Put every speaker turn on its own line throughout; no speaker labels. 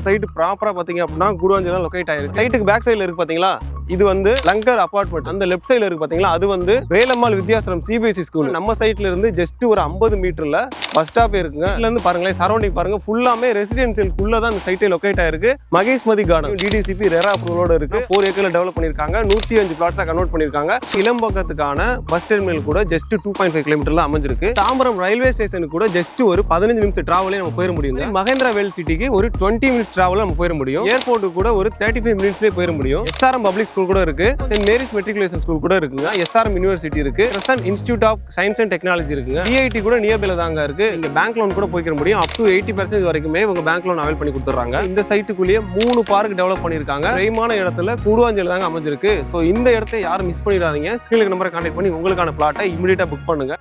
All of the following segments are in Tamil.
சைட் ப்ராப்பரா பாத்தீங்க அப்படின்னா கூடுவாஞ்சேரியில லொகேட் ஆயிருக்கு. சைட்டுக்கு பேக் சைடுல இருக்கு பாத்தீங்களா, இது வந்து லங்கர் அபார்ட்மெண்ட். அந்த லெஃப்ட் சைடுல இருக்கு பாத்தீங்களா, அது வந்து வேலம்மாள் வித்யாசிரம் சிபிஎஸ்இ ஸ்கூல். நம்ம சைட்ல இருந்து ஜஸ்ட் ஒரு 50 மீட்டர்ல பஸ் ஸ்டாப் இருக்குங்க. இதுல இருந்து பாருங்களேன், சரௌண்டிங் பாருங்க, ஃபுல்லாமே ரெசிடென்சியல்குள்ள தான் இந்த சைட்டே லொகேட் ஆயிருக்கு. மகேஷ்மதி கார்டன் டிடிசிபி ரெரா அப்ரூவலோட இருக்கு. 4 ஏக்கர்ல டெவலப் பண்ணிருக்காங்க. 105 பிளாட்ஸா கன்வெர்ட் பண்ணிருக்காங்க. இளம்பக்கத்துக்கான பஸ் டெர்மினல் கூட ஜஸ்ட் 2.5 கிலோமீட்டர்ல அமைஞ்சிருக்கு. தாம்பரம் ரயில்வே ஸ்டேஷனுக்கு கூட ஜஸ்ட் ஒரு 15 நிமிஷம் டிராவலே நம்ம போயிட முடியுங்க. மகேந்திரா வேல் சிட்டிக்கு ஒரு 20 மினிட்ஸ் டிராவல் நம்ம போயிட முடியும். ஏர்போர்ட்டுக்கு கூட ஒரு 35 மினிட்ஸ்லயே போயிட முடியும். எஸ்ஆர்எம் பப்ளிக் ஸ்கூல் கூட இருக்கு. சென்ட் மேரிஸ் மெட்ரிகுலேஷன் ஸ்கூல் கூட இருக்குங்க. எஸ்ஆர்எம் யூனிவர்சிட்டி இருக்கு. Crescent Institute of Science and Technology இருக்குங்க. பிஐடி கூட நியர்பைல தாங்க இருக்கு. இங்க பேங்க் லோன் கூட போய்க்க முடியும். அப் டு 80% வரைக்குமே இவங்க பேங்க் லோன் அவைல் பண்ணி கொடுத்துறாங்க. இந்த சைட்டுக்குள்ளேயே 3 பார்க் டெவலப் பண்ணிருக்காங்க. பிரைமான இடத்துல கூடுவாஞ்சேரி தாங்க அமைஞ்சிருக்கு. சோ இந்த இடத்தை யாரும் மிஸ் பண்ணிடாதீங்க. ஸ்கிரீன்ல நம்பரை கான்டாக்ட் பண்ணி உங்களுக்கான பிளாட்டை இமிடியேட்டா புக் பண்ணுங்க.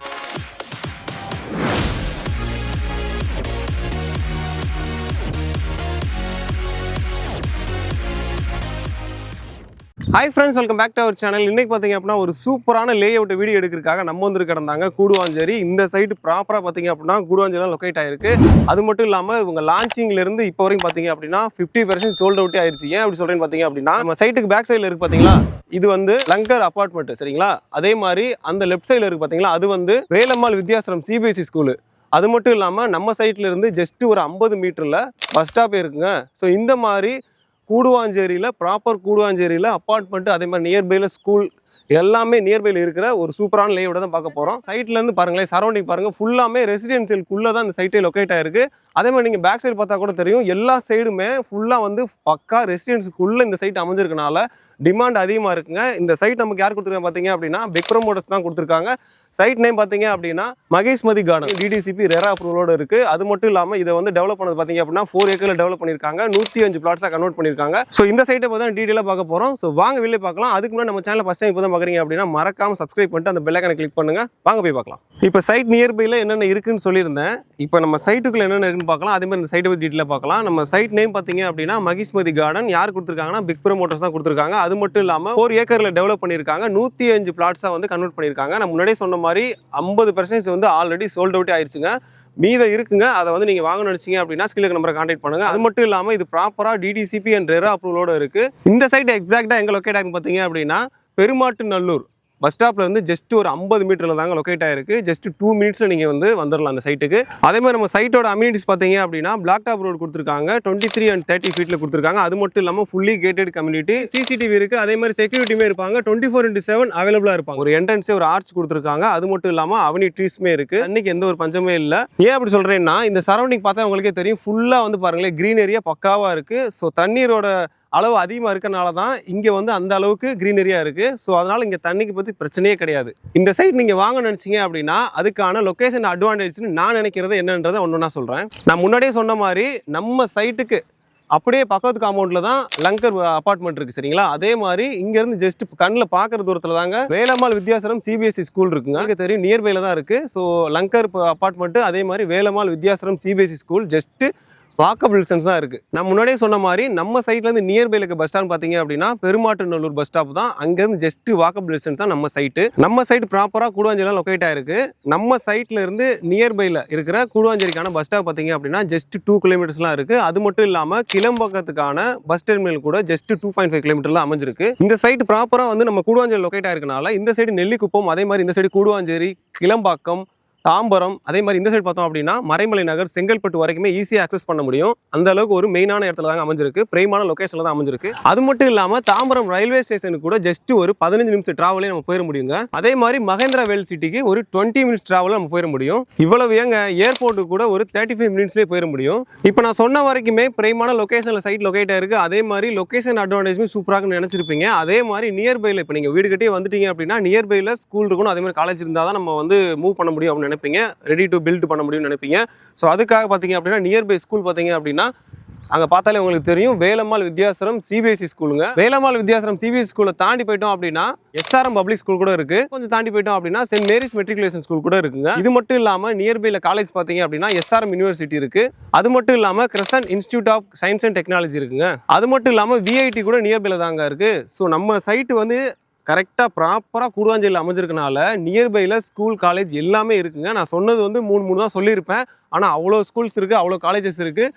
Hi friends, welcome back to our channel. இன்னைக்கு பார்த்தீங்க அப்படின்னா ஒரு சூப்பரான லே அவுட் வீடியோ எடுக்கிறதுக்காக நம்ம வந்து கிடந்தாங்க கூடுவாஞ்சேரி. இந்த சைட்டு ப்ராப்பராக பார்த்தீங்க அப்படின்னா கூடுவாஞ்சேரியில் லொக்கேட் ஆயிருக்கு. அது மட்டும் இல்லாமல் இவங்க லான்ச்சிங்லேருந்து இப்போ வரைக்கும் பார்த்தீங்க அப்படின்னா 50% சோல்ட் அவுட்டே ஆயிடுச்சு. ஏன் அப்படி சொல்கிறேன்னு பார்த்தீங்க அப்படின்னா, நம்ம சைட்டுக்கு பேக் சைடில் இருக்குது பார்த்தீங்களா, இது வந்து லங்கர் அபார்ட்மெண்ட் சரிங்களா. அதே மாதிரி அந்த லெஃப்ட் சைடில் இருக்குது பார்த்தீங்களா, அது வந்து வேலம்மாள் வித்யாசிரம் சிபிஎஸ்இ ஸ்கூலு. அது மட்டும் இல்லாமல் நம்ம சைட்ல இருந்து ஜஸ்ட் ஒரு 50 மீட்டரில் பஸ் ஸ்டாப் இருக்குங்க. ஸோ இந்த மாதிரி கூடுவாஞ்சேரியில் ப்ராப்பர் கூடுவாஞ்சேரியில் அப்பார்ட்மெண்ட், அதே மாதிரி நியர்பையில் ஸ்கூல் எல்லாமே நியர்பையில் இருக்கிற ஒரு சூப்பரான லேஅவுட்டை தான் பார்க்க போகிறோம். சைட்லேருந்து பாருங்களேன், சரௌண்டிங் பாருங்கள், ஃபுல்லாமே ரெசிடென்சியல்குள்ளே தான் இந்த சைட்டே லொக்கேட் ஆயிருக்கு. அதே மாதிரி நீங்கள் பேக் சைடு பார்த்தா கூட தெரியும், எல்லா சைடுமே ஃபுல்லாக வந்து பக்கா ரெசிடென்சிக்குள்ளே இந்த சைட் அமைஞ்சிருக்கனால டிமாண்ட் அதிகமாக இருக்குங்க. இந்த சைட் நமக்கு யார் கொடுத்துருக்காங்க பார்த்தீங்க அப்படின்னா, பிக் ப்ரமோட்டர்ஸ் தான் கொடுத்துருக்காங்க. சைட் நேம் பார்த்தீங்க அப்படின்னா மகேஷ்மதி கார்டன் டிடிசிபி ரெரா அப்ரூவலோட இருக்கு. அது மட்டும் இல்லாமல் இதை வந்து டெவலப் பண்ணது பார்த்தீங்க அப்படின்னா 4 ஏக்கர்ல டெவலப் பண்ணியிருக்காங்க. 105 பிளாட்ஸாக கன்வெர்ட் பண்ணியிருக்காங்க. ஸோ இந்த சைட்டை பார்த்தா டீட்டெயிலாக பார்க்க போகிறோம். ஸோ வாங்க வெளியே பார்க்கலாம். அதுக்கு முன்னாடி நம்ம சேனல் ஃபஸ்ட் டைம் இப்போ தான் பார்க்குறீங்க அப்படின்னா மறக்காம சப்ஸ்கிரைப் பண்ணிட்டு அந்த பெல் ஐகானை கிளிக் பண்ணுங்க. வாங்க போய் பார்க்கலாம். இப்போ சைட் நியர்பையில் என்னென்ன இருக்குன்னு சொல்லியிருந்தேன். இப்போ நம்ம சைட்டுக்குள்ள என்னென்ன இருக்குன்னு பார்க்கலாம். அதே மாதிரி இந்த சைட்டை பற்றி டீட்டெயிலாக பார்க்கலாம். நம்ம சைட் நேம் பார்த்தீங்க அப்படின்னா மகேஷ்மதி கார்டன். யார் கொடுத்துருக்காங்கன்னா பிக் ப்ரமோட்டர்ஸ் தான் கொடுத்துருக்காங்க. அது மட்டும் இல்லாமல் 4 ஏக்கர்ல டெவலப் பண்ணியிருக்காங்க. 105 பிளாட்ஸாக வந்து கன்வெர்ட் பண்ணியிருக்காங்க. நான் முன்னாடியே சொன்ன மாதிரி 50% வந்து ஆல்ரெடி சோல்ட் அவுட்டே ஆயிடுச்சுங்க. மீதம் இருக்குங்க. அதை வந்து நீங்கள் வாங்கணும்னு நினச்சிங்க அப்படின்னா ஸ்கிரீன்ல நம்பரை கான்டாக்ட் பண்ணுங்க. அது மட்டும் இல்லாமல் இது ப்ராப்பராக டிடிசிபி அண்ட் ரெரா அப்ரூவலோட இருக்கு. இந்த சைட் எக்ஸாக்டாக எங்கே லொக்கேட் ஆகுன்னு பார்த்தீங்க அப்படின்னா பெருமாட்டு நல்லூர் பஸ் ஸ்டாப்ல இருந்து ஜஸ்ட் ஒரு 50 மீட்டர்ல தாங்க லொக்கேட் ஆயிருக்கு. ஜஸ்ட் 2 மினிட்ஸ்ல நீங்க வந்து வந்துடலாம் அந்த சைட்டுக்கு. அதே மாதிரி நம்ம சைட்டோட அம்யூனிட்டிஸ் பார்த்தீங்க அப்படின்னா பிளாக் டாப் ரோடு கொடுத்துருக்காங்க. 23 and 30 ஃபீட்ல கொடுத்துருக்காங்க. அது மட்டும் இல்லாமல் ஃபுல்லி கேட்டட் கம்யூனிட்டி, சிசிடிவி இருக்கு. அதே மாதிரி செக்யூரிட்டியுமே இருப்பாங்க. 24/7 அவைலபிளா இருப்பாங்க. ஒரு என்ட்ரன்ஸே ஒரு ஆர்ச் கொடுத்துருக்காங்க. அது மட்டும் இல்லாமல் அவனி ட்ரீஸ்மே இருக்கு. அன்னைக்கு எந்த ஒரு பஞ்சமே இல்லை. ஏன் அப்படி சொல்றேன்னா, இந்த சரௌண்டிங் பார்த்தா உங்களுக்கே தெரியும், ஃபுல்லா வந்து பாருங்களேன் கிரீன் ஏரியா பக்காவா இருக்கு. ஸோ தண்ணீரோட அளவு அதிகமாக இருக்கனால தான் இங்கே வந்து அந்த அளவுக்கு க்ரீனரியாக இருக்குது. ஸோ அதனால் இங்கே தண்ணிக்கு பற்றி பிரச்சனையே கிடையாது. இந்த சைட் நீங்கள் வாங்க நினச்சிங்க அப்படின்னா அதுக்கான லொக்கேஷன் அட்வான்டேஜ்னு நான் நினைக்கிறது என்னன்றதை ஒன்று நான் சொல்கிறேன். நான் முன்னாடியே சொன்ன மாதிரி நம்ம சைட்டுக்கு அப்படியே பக்கத்து காம்பவுண்டில் தான் லங்கர் அப்பார்ட்மெண்ட் இருக்குது சரிங்களா. அதே மாதிரி இங்கேருந்து ஜஸ்ட் கண்ணில் பார்க்குற தூரத்தில் தாங்க வேலம்மாள் வித்யாசிரம் சிபிஎஸ்இ ஸ்கூல் இருக்குங்க. அங்கே தெரியும் நியர்பையில் தான் இருக்குது. ஸோ லங்கர் அப்பார்ட்மெண்ட்டு, அதே மாதிரி Velammal Vidyashram CBSE school just walkable distance தான் இருக்குது. நான் முன்னாடியே சொன்ன மாதிரி நம்ம சைட்லேருந்து நியர்பைல இருக்க பஸ் ஸ்டாண்ட் பார்த்தீங்க அப்படின்னா பெருமாட்டு நல்லூர் பஸ் ஸ்டாப் தான். அங்கேருந்து ஜஸ்ட் வாக்கபிள் டிஸ்டன்ஸ் தான் நம்ம சைட்டு. நம்ம சைட் ப்ராப்பராக கூடுவாஞ்சேரியில் லொக்கேட் ஆயிருக்கு. நம்ம சைட்ல இருந்து நியர்பைல இருக்கிற கூடுவாஞ்சேரிக்கான பஸ் ஸ்டாப் பார்த்தீங்க அப்படின்னா ஜஸ்ட் 2 கிலோமீட்டர்ஸ்லாம் இருக்குது. அது மட்டும் இல்லாமல் கிளம்பக்கத்துக்கான பஸ் டெர்மினல் கூட ஜஸ்ட் 2.5 கிலோமீட்டர்ல அமைஞ்சிருக்கு. இந்த சைட் ப்ராப்பராக வந்து நம்ம கூடுவாஞ்சேரி லொக்கேட் ஆயிருக்கனால இந்த சைடு நெல்லிக்குப்பம், அதே மாதிரி இந்த சைடு கூடுவாஞ்சேரி, கிளம்பாக்கம், தாம்பரம், அதே மாதிரி இந்த சைடு பார்த்தோம் அப்படின்னா மறைமலை நகர், செங்கல்பட்டு வரைக்குமே ஈஸியாக அக்சஸ் பண்ண முடியும். அந்த அளவுக்கு ஒரு மெயினான இடத்துல தாங்க அமைஞ்சிருக்கு. பிரைமான லொகேஷன்ல தான் அமைஞ்சிருக்கு. அது மட்டும் இல்லாமல் தாம்பரம் ரயில்வே ஸ்டேஷனுக்கு கூட ஜஸ்ட் ஒரு 15 நிமிஷம் டிராவலே நம்ம போயிட முடியுங்க. அதே மாதிரி மகேந்திரா வேல் சிட்டிக்கு ஒரு 20 மினிட்ஸ் டிராவல் நம்ம போயிட முடியும். இவ்வளவு ஏங்க, ஏர்போர்ட்டுக்கு கூட ஒரு 35 மினிட்ஸ்லேயே போயிட முடியும். இப்போ நான் சொன்ன வரைக்குமே பிரைமான லொகேஷனில் சைட் லொகேட் ஆயிருக்கு. அதே மாதிரி லொகேஷன் அட்வான்டேஜ்மே சூப்பராக நினைச்சிருப்பீங்க. அதே மாதிரி நியர்பைல இப்போ நீங்கள் வீடு கட்டியே வந்துட்டீங்க அப்படின்னா நியர்பைல ஸ்கூல் இருக்கணும், அதே மாதிரி காலேஜ் இருந்தால் தான் நம்ம வந்து மூவ் பண்ண முடியும் அப்படின்னு நினைப்பீங்க. ரெடி டு பில்ட் பண்ண முடியும்னு நினைப்பீங்க. ஸோ அதுக்காக பார்த்தீங்க அப்படின்னா நியர்பை ஸ்கூல் பார்த்தீங்க அப்படின்னா அங்கே பார்த்தாலே உங்களுக்கு தெரியும் வேலம்மாள் வித்யாசிரம் சிபிஎஸ்இ ஸ்கூலுங்க. வேலம்மாள் வித்யாசிரம் சிபிஎஸ்இ ஸ்கூலை தாண்டி போயிட்டோம் அப்படின்னா எஸ்ஆர்எம் பப்ளிக் ஸ்கூல் கூட இருக்கு. கொஞ்சம் தாண்டி போயிட்டோம் அப்படின்னா சென்ட் மேரிஸ் மெட்ரிகுலேஷன் ஸ்கூல் கூட இருக்குங்க. இது மட்டும் இல்லாமல் நியர்பைல காலேஜ் பார்த்தீங்க அப்படின்னா எஸ்ஆர்எம் யூனிவர்சிட்டி இருக்கு. அது மட்டும் இல்லாமல் Crescent Institute of Science and Technology இருக்குங்க. அது மட்டும் இல்லாமல் விஐடி கூட நியர்பைல தாங்க இருக்கு. ஸோ நம்ம சைட்டு வந்து கரெக்டாக ப்ராப்பராக கூடுவாஞ்சேரியில் அமைஞ்சிருக்கனால நியர்பையில் ஸ்கூல், காலேஜ் எல்லாமே இருக்குங்க. நான் சொன்னது வந்து 3 தான் சொல்லியிருப்பேன். ஆனால் அவ்வளோ ஸ்கூல்ஸ் இருக்குது, அவ்வளோ காலேஜஸ் இருக்குது.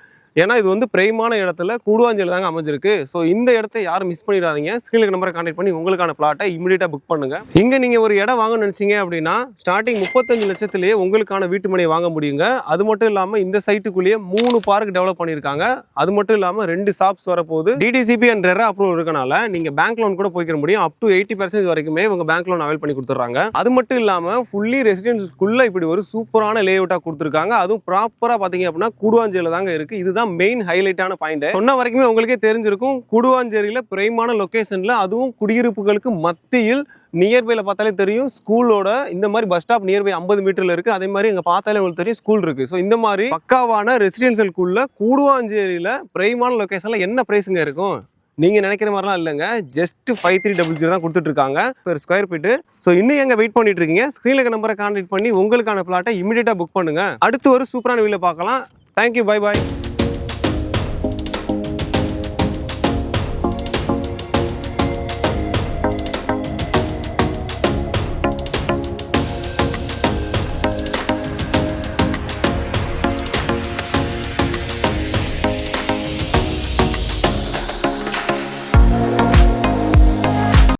ஏன்னா இது வந்து பிரைமான இடத்துல கூடுவாஞ்சேரி தாங்க அமைஞ்சிருக்கு. ஸோ இந்த இடத்த யாரும் மிஸ் பண்ணிடாதீங்க. ஸ்கிரீனுக்கு நம்பரை கான்டாக்ட் பண்ணி உங்களுக்கான பிளாட்டை இமீடியட்டாக புக் பண்ணுங்க. இங்கே நீங்கள் ஒரு இடம் வாங்க நினைச்சீங்க அப்படின்னா ஸ்டார்டிங் 35 லட்சத்திலேயே உங்களுக்கான வீட்டு மனையை வாங்க முடியுங்க. அது மட்டும் இல்லாமல் இந்த சைட்டுக்குள்ளேயே 3 பார்க் டெவலப் பண்ணியிருக்காங்க. அது மட்டும் இல்லாமல் 2 ஷாப்ஸ் வரப்போகுது. டிடிசிபி அண்ட் ரெரா அப்ரூவல் இருக்கனால நீங்கள் பேங்க் லோன் கூட போய்க்க முடியும். அப் டு 80% வரைக்குமே இவங்க பேங்க் லோன் அவைல் பண்ணி கொடுத்துட்றாங்க. அது மட்டும் இல்லாமல் ஃபுல்லி ரெசிடென்ஸ்க்குள்ள இப்படி ஒரு சூப்பரான லே அவுட்டாக கொடுத்துருக்காங்க. அதுவும் ப்ராப்பராக பார்த்தீங்க அப்படின்னா கூடுவாஞ்சேரியில் தாங்க இருக்குது. இதுதான் மெயின் ஹைலைட்டான பாயிண்ட். சொன்ன வரைக்குமே உங்களுக்கே தெரிஞ்சிருக்கும், கூடுவாஞ்சேரியில் பிரைமான லொகேஷனில், அதுவும் குடியிருப்புகளுக்கு மத்தியில், நியர்பைல பார்த்தாலே தெரியும் ஸ்கூலோட இந்த மாதிரி பஸ் ஸ்டாப் நியர்பை 50 மீட்டர்ல இருக்கு. அதே மாதிரி அங்க பார்த்தாலே உங்களுக்கு தெரியும் ஸ்கூல் இருக்கு. ஸோ இந்த மாதிரி பக்காவான ரெசிடென்சியல்குள்ள கூடுவாஞ்சேரியில பிரைமான லொகேஷன்ல என்ன பிரைஸுங்க இருக்கும்? நீங்க நினைக்கிற மாதிரிலாம் இல்லைங்க. ஜஸ்ட் 5300 தான் கொடுத்துட்டு இருக்காங்க பெர் ஸ்கொயர் ஃபீட். ஸோ இன்னும் எங்க வெயிட் பண்ணிட்டு இருக்கீங்க? ஸ்கிரீன்ல இருக்க நம்பரை கான்டாக்ட் பண்ணி உங்களுக்கான பிளாட்டை இமீடியட்டா புக் பண்ணுங்க. அடுத்து ஒரு சூப்பரான வீடியோல பார்க்கலாம். Thank you, bye bye.